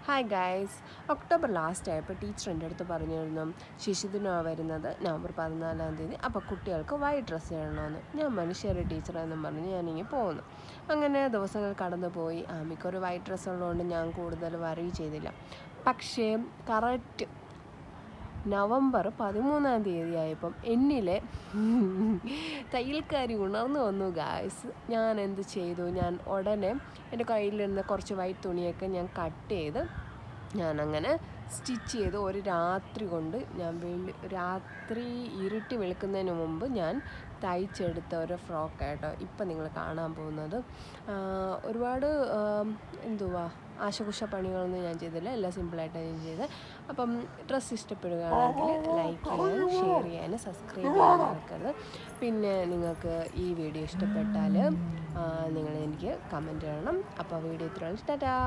Hi guys, October last ആയപ്പോൾ teacher എൻ്റെ അടുത്ത് പറഞ്ഞിരുന്നു ശിശുദിനമാണ് വരുന്നത് നവംബർ 14-ാം തീയതി. അപ്പോൾ കുട്ടികൾക്ക് വൈറ്റ് ഡ്രസ്സ് ചെയ്യണമെന്ന്. ഞാൻ മനുഷ്യരുടെ ടീച്ചറെന്നും പറഞ്ഞ് ഞാനിങ്ങനെ പോകുന്നു. അങ്ങനെ ദിവസങ്ങൾ കടന്നു പോയി. ആമിക്കൊരു വൈറ്റ് ഡ്രസ്സ് ഉള്ളതുകൊണ്ട് ഞാൻ കൂടുതൽ വറി ചെയ്തില്ല. പക്ഷേ കറക്റ്റ് നവംബർ 13-ാം തീയതി ആയപ്പം എന്നിലെ തയ്യൽക്കാരി ഉണർന്നു വന്നു ഗായ്സ്. ഞാൻ എന്ത് ചെയ്തു, ഞാൻ ഉടനെ എൻ്റെ കയ്യിലിരുന്ന കുറച്ച് വൈറ്റ് തുണിയൊക്കെ ഞാൻ കട്ട് ചെയ്ത് ഞാനങ്ങനെ സ്റ്റിച്ച് ചെയ്ത് ഒരു രാത്രി കൊണ്ട് രാത്രി ഇരുട്ടി വെളുക്കുന്നതിന് മുമ്പ് ഞാൻ തയ്ച്ചെടുത്ത ഒരു ഫ്രോക്കായിട്ടോ ഇപ്പം നിങ്ങൾ കാണാൻ പോകുന്നത്. ഒരുപാട് ആശകുശ പണികളൊന്നും ഞാൻ ചെയ്തില്ല, എല്ലാം സിമ്പിളായിട്ടാണ് ഞാൻ ചെയ്തത്. അപ്പം ഡ്രസ്സ് ഇഷ്ടപ്പെടുകയാണെങ്കിൽ ലൈക്ക് ചെയ്യാനും ഷെയർ ചെയ്യാനും സബ്സ്ക്രൈബ് ചെയ്യാൻ മറക്കരുത്. പിന്നെ നിങ്ങൾക്ക് ഈ വീഡിയോ ഇഷ്ടപ്പെട്ടാൽ നിങ്ങൾ എനിക്ക് കമൻറ്റ് ചെയ്യണം. അപ്പോൾ വീഡിയോ ഇത്രയും ടാറ്റാ.